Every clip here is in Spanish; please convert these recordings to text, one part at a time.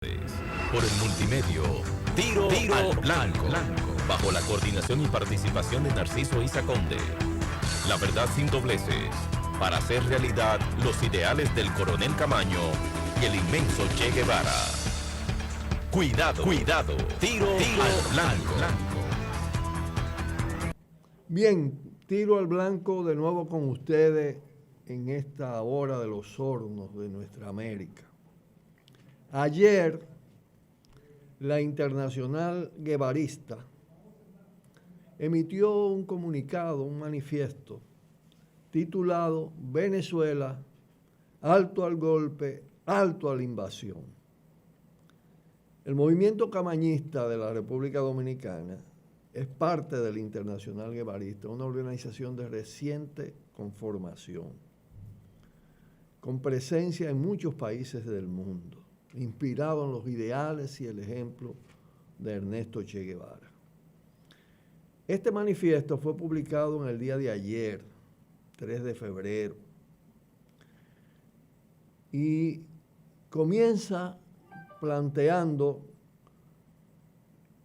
Por el multimedio, Tiro al Blanco, bajo la coordinación y participación de Narciso Isa Conde. La verdad sin dobleces, para hacer realidad los ideales del Coronel Camaño y el inmenso Che Guevara. Cuidado, Tiro al Blanco. Bien, Tiro al Blanco de nuevo con ustedes en esta hora de los hornos de nuestra América. Ayer, la Internacional Guevarista emitió un comunicado, un manifiesto, titulado Venezuela, alto al golpe, alto a la invasión. El movimiento camañista de la República Dominicana es parte de la Internacional Guevarista, una organización de reciente conformación, con presencia en muchos países del mundo, inspirado en los ideales y el ejemplo de Ernesto Che Guevara. Este manifiesto fue publicado en el día de ayer, 3 de febrero, y comienza planteando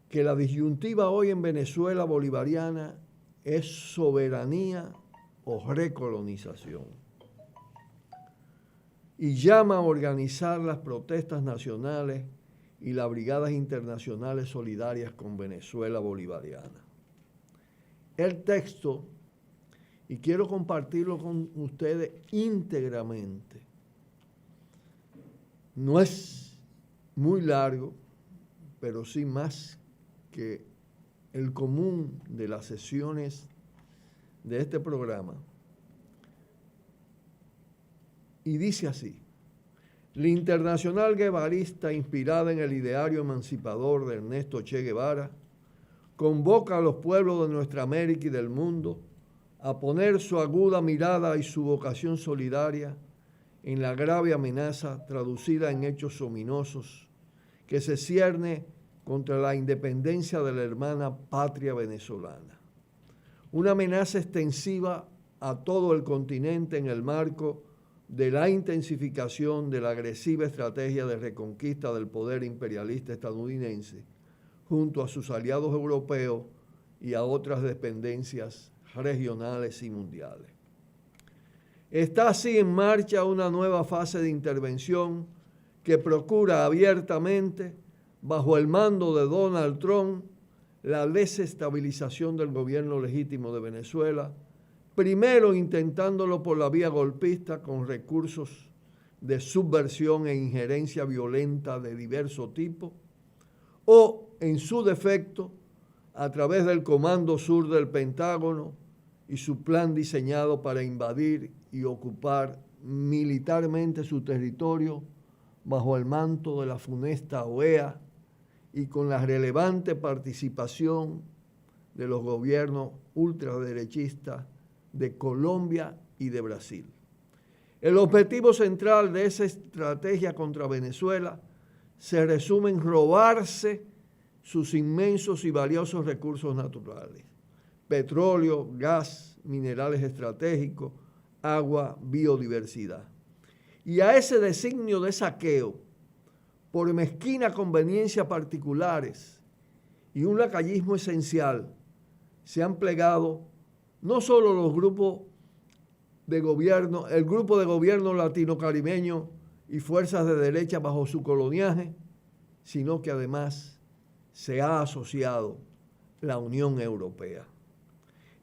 que la disyuntiva hoy en Venezuela bolivariana es soberanía o recolonización, y llama a organizar las protestas nacionales y las brigadas internacionales solidarias con Venezuela bolivariana. El texto, y quiero compartirlo con ustedes íntegramente, no es muy largo, pero sí más que el común de las sesiones de este programa. Y dice así: la Internacional Guevarista, inspirada en el ideario emancipador de Ernesto Che Guevara, convoca a los pueblos de nuestra América y del mundo a poner su aguda mirada y su vocación solidaria en la grave amenaza traducida en hechos ominosos que se cierne contra la independencia de la hermana patria venezolana. Una amenaza extensiva a todo el continente en el marco de la intensificación de la agresiva estrategia de reconquista del poder imperialista estadounidense junto a sus aliados europeos y a otras dependencias regionales y mundiales. Está así en marcha una nueva fase de intervención que procura abiertamente, bajo el mando de Donald Trump, la desestabilización del gobierno legítimo de Venezuela, primero intentándolo por la vía golpista con recursos de subversión e injerencia violenta de diverso tipo, o, en su defecto, a través del Comando Sur del Pentágono y su plan diseñado para invadir y ocupar militarmente su territorio bajo el manto de la funesta OEA y con la relevante participación de los gobiernos ultraderechistas de Colombia y de Brasil. El objetivo central de esa estrategia contra Venezuela se resume en robarse sus inmensos y valiosos recursos naturales: petróleo, gas, minerales estratégicos, agua, biodiversidad. Y a ese designio de saqueo, por mezquina conveniencia particulares y un lacayismo esencial, se han plegado no solo los grupos de gobierno, el grupo de gobierno latino-caribeño y fuerzas de derecha bajo su coloniaje, sino que además se ha asociado la Unión Europea.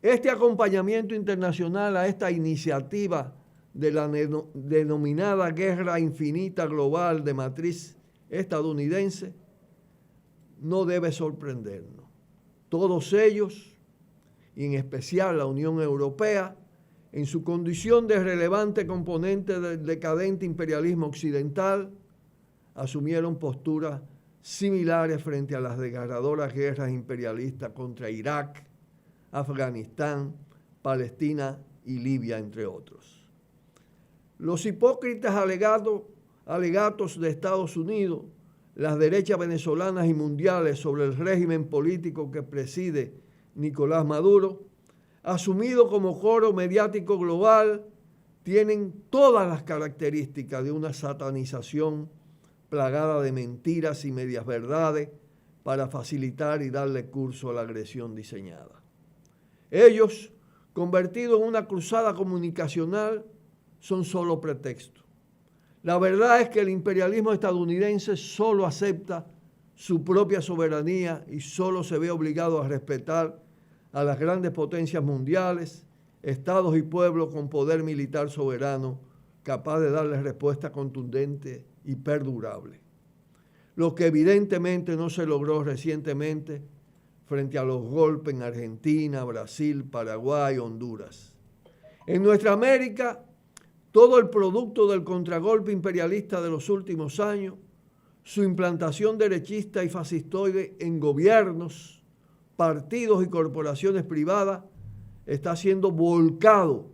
Este acompañamiento internacional a esta iniciativa de la denominada guerra infinita global de matriz estadounidense no debe sorprendernos. Todos ellos, y en especial la Unión Europea, en su condición de relevante componente del decadente imperialismo occidental, asumieron posturas similares frente a las desgarradoras guerras imperialistas contra Irak, Afganistán, Palestina y Libia, entre otros. Los hipócritas alegatos de Estados Unidos, las derechas venezolanas y mundiales sobre el régimen político que preside Nicolás Maduro, asumido como coro mediático global, tienen todas las características de una satanización plagada de mentiras y medias verdades para facilitar y darle curso a la agresión diseñada. Ellos, convertidos en una cruzada comunicacional, son solo pretexto. La verdad es que el imperialismo estadounidense solo acepta su propia soberanía y solo se ve obligado a respetar a las grandes potencias mundiales, estados y pueblos con poder militar soberano, capaz de darles respuesta contundente y perdurable. Lo que evidentemente no se logró recientemente frente a los golpes en Argentina, Brasil, Paraguay, Honduras. En nuestra América, todo el producto del contragolpe imperialista de los últimos años, su implantación derechista y fascistoide en gobiernos, partidos y corporaciones privadas, está siendo volcado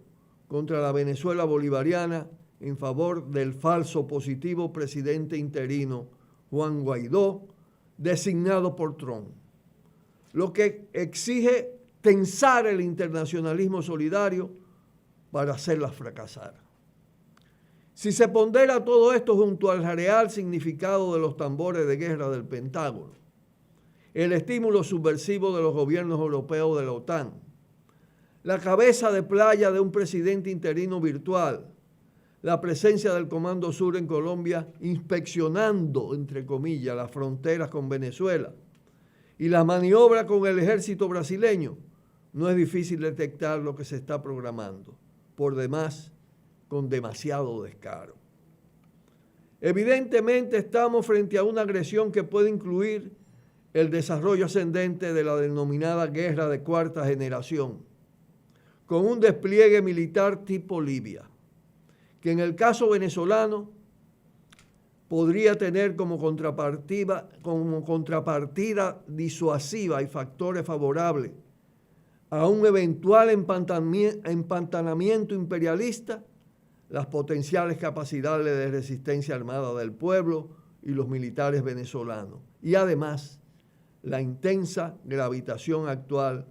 contra la Venezuela bolivariana en favor del falso positivo presidente interino Juan Guaidó, designado por Trump, lo que exige tensar el internacionalismo solidario para hacerlas fracasar. Si se pondera todo esto junto al real significado de los tambores de guerra del Pentágono, el estímulo subversivo de los gobiernos europeos de la OTAN, la cabeza de playa de un presidente interino virtual, la presencia del Comando Sur en Colombia inspeccionando, entre comillas, las fronteras con Venezuela y la maniobra con el ejército brasileño, no es difícil detectar lo que se está programando, por demás, con demasiado descaro. Evidentemente estamos frente a una agresión que puede incluir el desarrollo ascendente de la denominada guerra de cuarta generación, con un despliegue militar tipo Libia, que en el caso venezolano podría tener como contrapartida disuasiva y factores favorables a un eventual empantanamiento imperialista las potenciales capacidades de resistencia armada del pueblo y los militares venezolanos, y además la intensa gravitación actual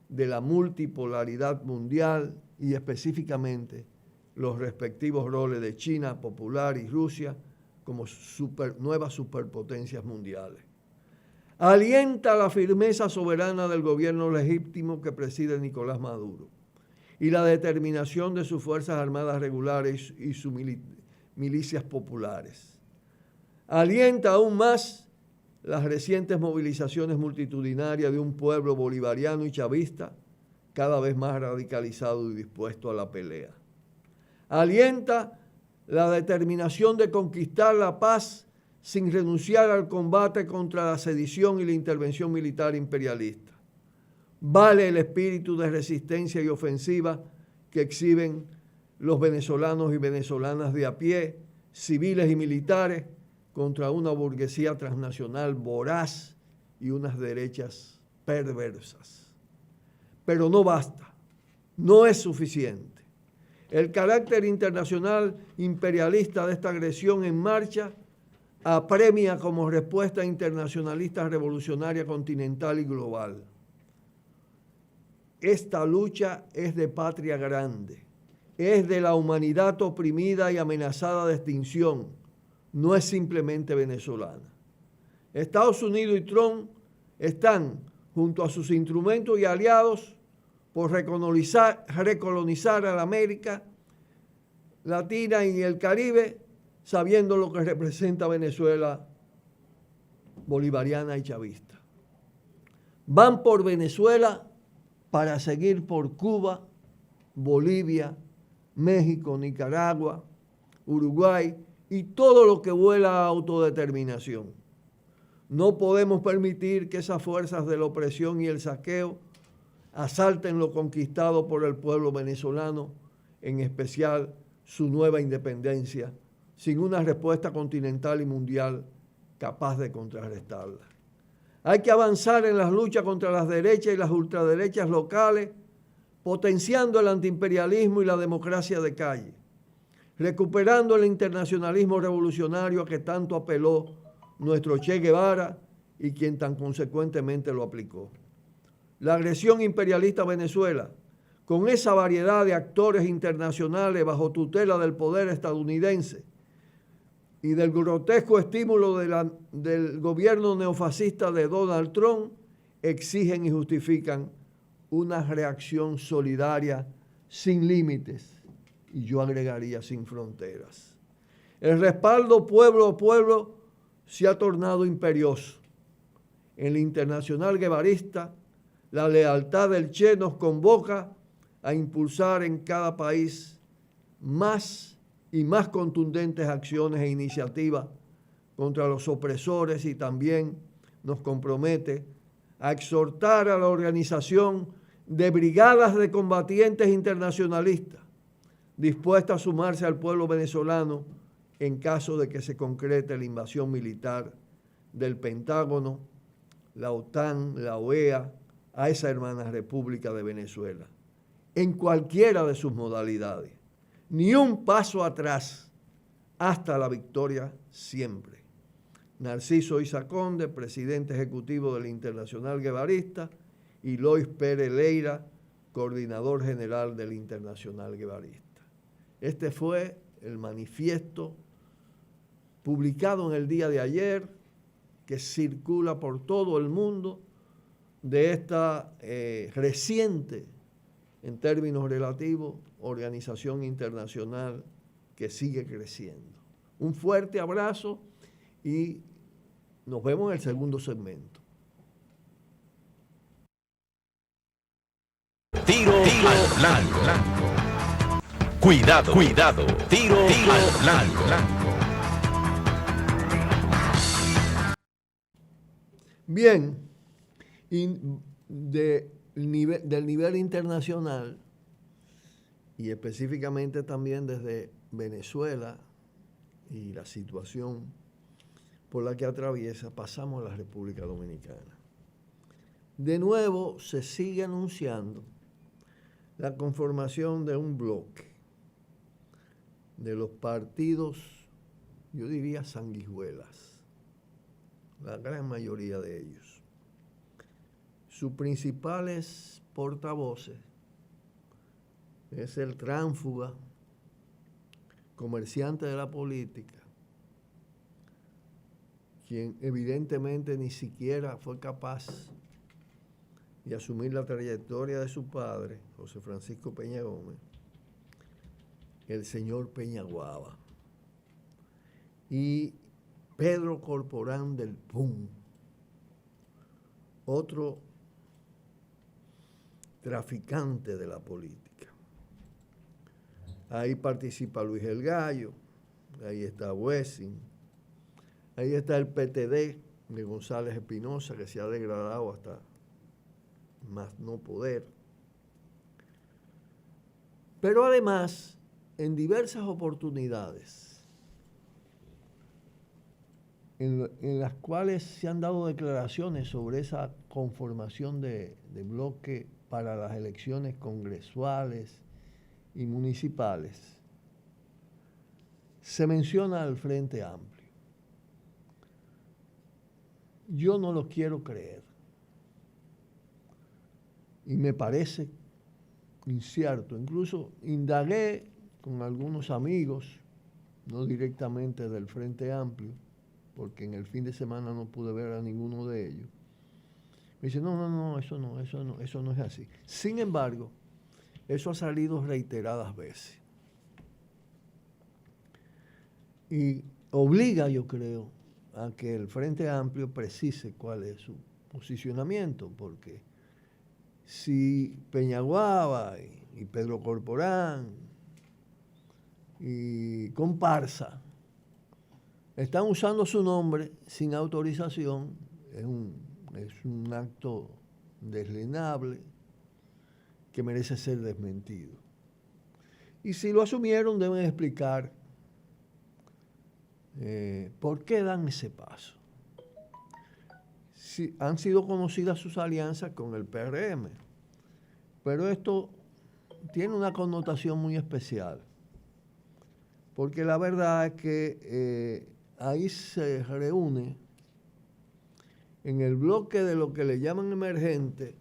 de la multipolaridad mundial y específicamente los respectivos roles de China popular y Rusia como nuevas superpotencias mundiales. Alienta la firmeza soberana del gobierno legítimo que preside Nicolás Maduro y la determinación de sus Fuerzas Armadas regulares y sus milicias populares. Alienta aún más las recientes movilizaciones multitudinarias de un pueblo bolivariano y chavista cada vez más radicalizado y dispuesto a la pelea. Alienta la determinación de conquistar la paz sin renunciar al combate contra la sedición y la intervención militar imperialista. Vale el espíritu de resistencia y ofensiva que exhiben los venezolanos y venezolanas de a pie, civiles y militares, contra una burguesía transnacional voraz y unas derechas perversas. Pero no basta, no es suficiente. El carácter internacional imperialista de esta agresión en marcha apremia como respuesta internacionalista revolucionaria continental y global. Esta lucha es de patria grande, es de la humanidad oprimida y amenazada de extinción, no es simplemente venezolana. Estados Unidos y Trump están, junto a sus instrumentos y aliados, por recolonizar a la América Latina y el Caribe, sabiendo lo que representa Venezuela bolivariana y chavista. Van por Venezuela para seguir por Cuba, Bolivia, México, Nicaragua, Uruguay y todo lo que vuela a autodeterminación. No podemos permitir que esas fuerzas de la opresión y el saqueo asalten lo conquistado por el pueblo venezolano, en especial su nueva independencia, sin una respuesta continental y mundial capaz de contrarrestarla. Hay que avanzar en las luchas contra las derechas y las ultraderechas locales, potenciando el antiimperialismo y la democracia de calle, recuperando el internacionalismo revolucionario a que tanto apeló nuestro Che Guevara y quien tan consecuentemente lo aplicó. La agresión imperialista a Venezuela, con esa variedad de actores internacionales bajo tutela del poder estadounidense, y del grotesco estímulo del gobierno neofascista de Donald Trump, exigen y justifican una reacción solidaria sin límites, y yo agregaría sin fronteras. El respaldo pueblo a pueblo se ha tornado imperioso. En la Internacional Guevarista, la lealtad del Che nos convoca a impulsar en cada país más y más contundentes acciones e iniciativas contra los opresores, y también nos compromete a exhortar a la organización de brigadas de combatientes internacionalistas dispuestas a sumarse al pueblo venezolano en caso de que se concrete la invasión militar del Pentágono, la OTAN, la OEA, a esa hermana República de Venezuela, en cualquiera de sus modalidades. Ni un paso atrás, hasta la victoria siempre. Narciso Isa Conde, presidente ejecutivo de la Internacional Guevarista, y Lois Pérez Leira, coordinador general de la Internacional Guevarista. Este fue el manifiesto publicado en el día de ayer, que circula por todo el mundo, de esta reciente, en términos relativos, organización internacional que sigue creciendo. Un fuerte abrazo y nos vemos en el segundo segmento. Tiro al blanco. Cuidado. Tiro al blanco. Bien, del nivel internacional, y específicamente también desde Venezuela y la situación por la que atraviesa, pasamos a la República Dominicana. De nuevo se sigue anunciando la conformación de un bloque de los partidos, yo diría sanguijuelas, la gran mayoría de ellos. Sus principales portavoces es el tránsfuga, comerciante de la política, quien evidentemente ni siquiera fue capaz de asumir la trayectoria de su padre, José Francisco Peña Gómez, el señor Peñaguaba, y Pedro Corporán del PUM, otro traficante de la política. Ahí participa Luis El Gallo, ahí está Wessing, ahí está el PTD de González Espinosa, que se ha degradado hasta más no poder. Pero además, en diversas oportunidades, en las cuales se han dado declaraciones sobre esa conformación de bloque para las elecciones congresuales y municipales, se menciona al Frente Amplio. Yo no lo quiero creer. Y me parece incierto. Incluso indagué con algunos amigos, no directamente del Frente Amplio, porque en el fin de semana no pude ver a ninguno de ellos. Me dice, no, eso no es así. Sin embargo, eso ha salido reiteradas veces. Y obliga, yo creo, a que el Frente Amplio precise cuál es su posicionamiento, porque si Peñaguaba y Pedro Corporán y comparsa están usando su nombre sin autorización, es un acto deslenable que merece ser desmentido. Y si lo asumieron, deben explicar por qué dan ese paso. Si han sido conocidas sus alianzas con el PRM, pero esto tiene una connotación muy especial, porque la verdad es que ahí se reúne en el bloque de lo que le llaman emergente,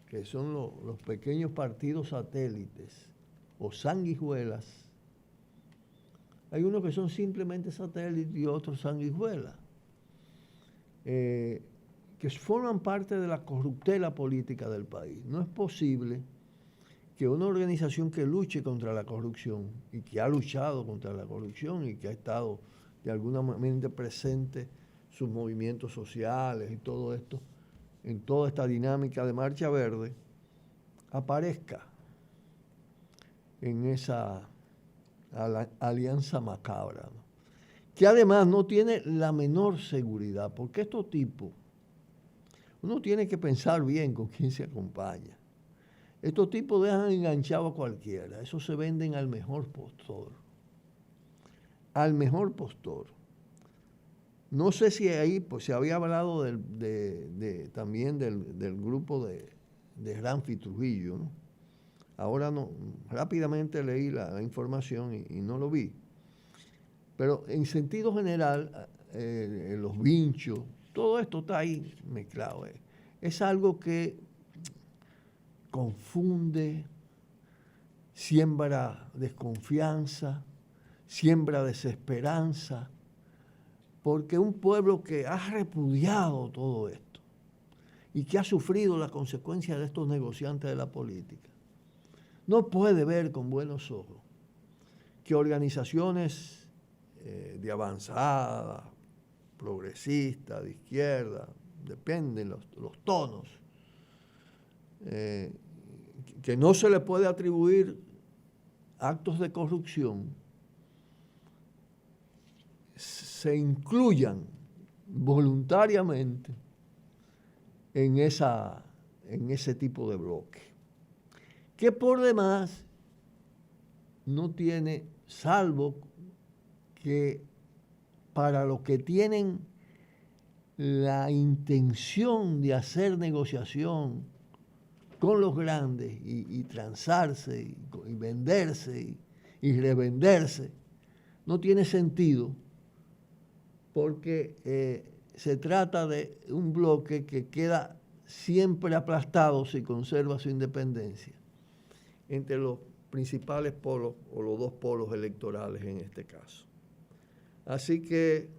que son los pequeños partidos satélites o sanguijuelas, Hay unos que son simplemente satélites y otros sanguijuelas, que forman parte de la corruptela política del país. No es posible que una organización que luche contra la corrupción y que ha luchado contra la corrupción y que ha estado de alguna manera presente sus movimientos sociales y todo esto, en toda esta dinámica de Marcha Verde, aparezca en esa alianza macabra, ¿no? Que además no tiene la menor seguridad, porque estos tipos, uno tiene que pensar bien con quién se acompaña. Estos tipos dejan enganchado a cualquiera, eso se venden al mejor postor. Al mejor postor. No sé si ahí pues, se había hablado también del grupo de Ramfi Trujillo, ¿no? Ahora no, rápidamente leí la información y no lo vi. Pero en sentido general, los vinchos, todo esto está ahí mezclado. Es algo que confunde, siembra desconfianza, siembra desesperanza, porque un pueblo que ha repudiado todo esto y que ha sufrido las consecuencias de estos negociantes de la política, no puede ver con buenos ojos que organizaciones de avanzada, progresista, de izquierda, dependen los tonos, que no se le puede atribuir actos de corrupción, se incluyan voluntariamente en ese tipo de bloque, que por demás no tiene, salvo que para los que tienen la intención de hacer negociación con los grandes y transarse y venderse y revenderse, no tiene sentido, porque se trata de un bloque que queda siempre aplastado si conserva su independencia entre los principales polos o los dos polos electorales en este caso. Así que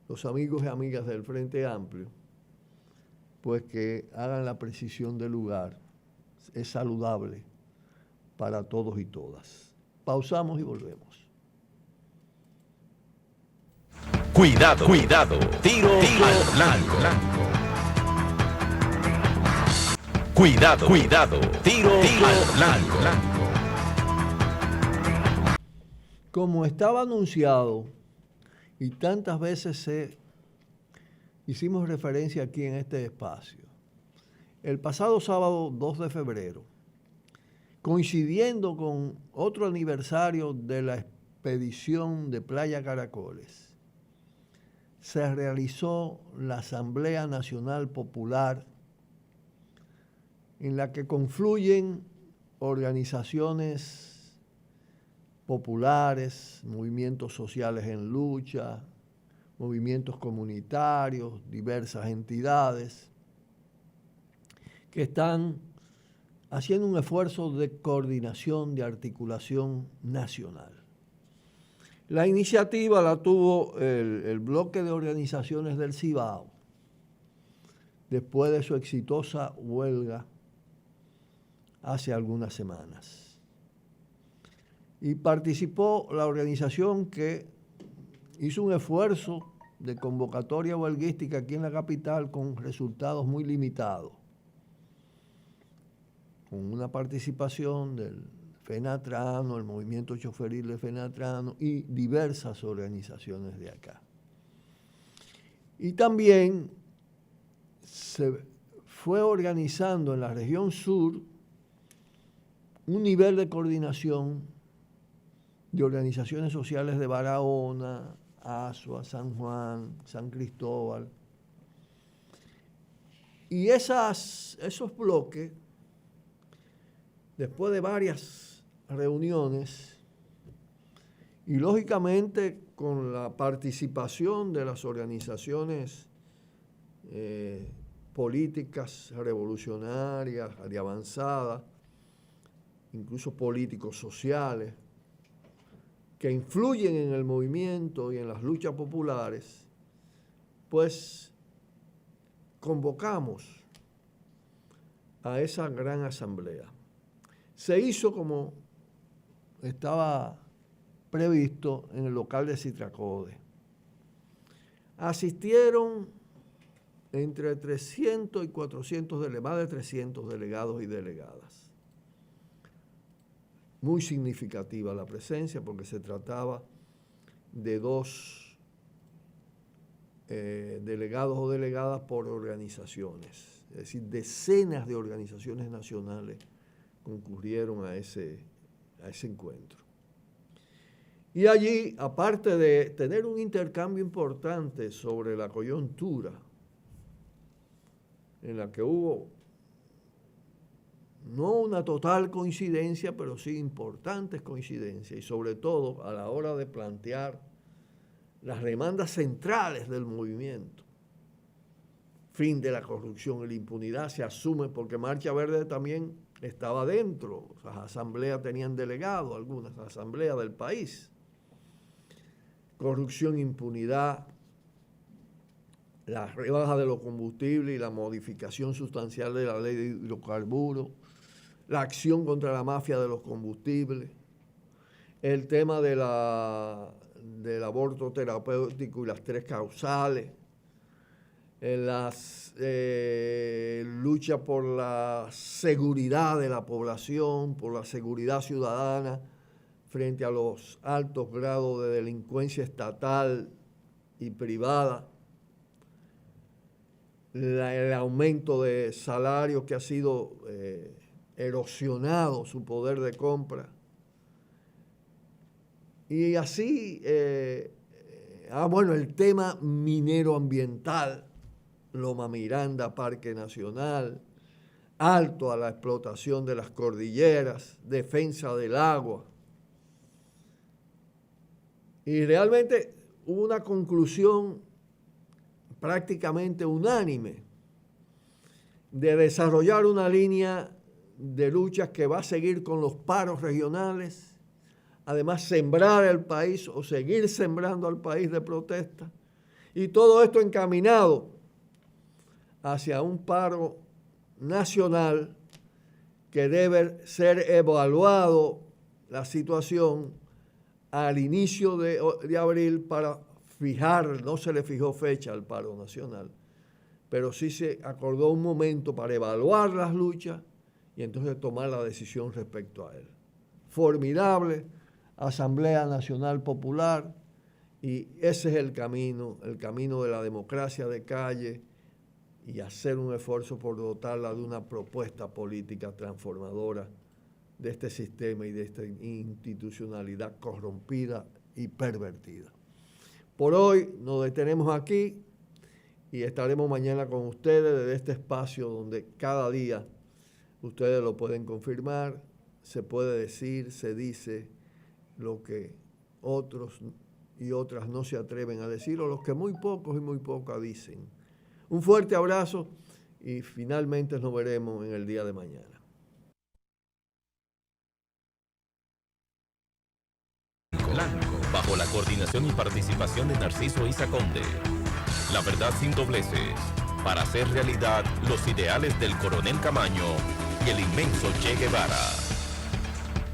los amigos y amigas del Frente Amplio, pues que hagan la precisión del lugar, es saludable para todos y todas. Pausamos y volvemos. Cuidado, cuidado, tiro al blanco. Cuidado, cuidado, tiro al blanco. Como estaba anunciado y tantas veces hicimos referencia aquí en este espacio, el pasado sábado 2 de febrero, coincidiendo con otro aniversario de la expedición de Playa Caracoles, se realizó la Asamblea Nacional Popular, en la que confluyen organizaciones populares, movimientos sociales en lucha, movimientos comunitarios, diversas entidades, que están haciendo un esfuerzo de coordinación, de articulación nacional. La iniciativa la tuvo el bloque de organizaciones del Cibao, después de su exitosa huelga hace algunas semanas. Y participó la organización que hizo un esfuerzo de convocatoria huelguística aquí en la capital con resultados muy limitados, con una participación del FENATRANO, el movimiento choferil de FENATRANO y diversas organizaciones de acá. Y también se fue organizando en la región sur un nivel de coordinación de organizaciones sociales de Barahona, Azua, San Juan, San Cristóbal. Y esos bloques, después de varias reuniones, y lógicamente con la participación de las organizaciones políticas revolucionarias, de avanzada, incluso políticos sociales, que influyen en el movimiento y en las luchas populares, pues convocamos a esa gran asamblea. Se hizo como estaba previsto en el local de Citracode. Asistieron entre 300 y 400, más de 300 delegados y delegadas. Muy significativa la presencia porque se trataba de 2 delegados o delegadas por organizaciones. Es decir, decenas de organizaciones nacionales concurrieron a ese encuentro. Y allí, aparte de tener un intercambio importante sobre la coyuntura, en la que hubo no una total coincidencia, pero sí importantes coincidencias, y sobre todo a la hora de plantear las demandas centrales del movimiento. Fin de la corrupción y la impunidad se asume porque Marcha Verde también estaba dentro. Las asambleas tenían delegados, algunas asambleas del país. Corrupción, impunidad, la rebaja de los combustibles y la modificación sustancial de la ley de hidrocarburos, la acción contra la mafia de los combustibles, el tema del aborto terapéutico y las 3 causales, las luchas por la seguridad de la población, por la seguridad ciudadana frente a los altos grados de delincuencia estatal y privada, el aumento de salarios que ha sido erosionado su poder de compra. Y así, el tema minero ambiental, Loma Miranda, Parque Nacional, alto a la explotación de las cordilleras, defensa del agua. Y realmente hubo una conclusión prácticamente unánime de desarrollar una línea de luchas que va a seguir con los paros regionales, además sembrar el país o seguir sembrando al país de protesta, y todo esto encaminado hacia un paro nacional que debe ser evaluado la situación al inicio de abril para fijar, no se le fijó fecha al paro nacional, pero sí se acordó un momento para evaluar las luchas y entonces tomar la decisión respecto a él. Formidable Asamblea Nacional Popular, y ese es el camino de la democracia de calle, y hacer un esfuerzo por dotarla de una propuesta política transformadora de este sistema y de esta institucionalidad corrompida y pervertida. Por hoy nos detenemos aquí y estaremos mañana con ustedes desde este espacio donde cada día ustedes lo pueden confirmar, se puede decir, se dice lo que otros y otras no se atreven a decir, o los que muy pocos y muy pocas dicen. Un fuerte abrazo y finalmente nos veremos en el día de mañana. Bajo la coordinación y participación de Narciso Isa Conde. La verdad sin dobleces, para hacer realidad los ideales del Coronel Camaño y el inmenso Che Guevara.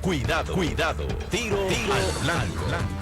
Cuidado, cuidado, tiro al blanco.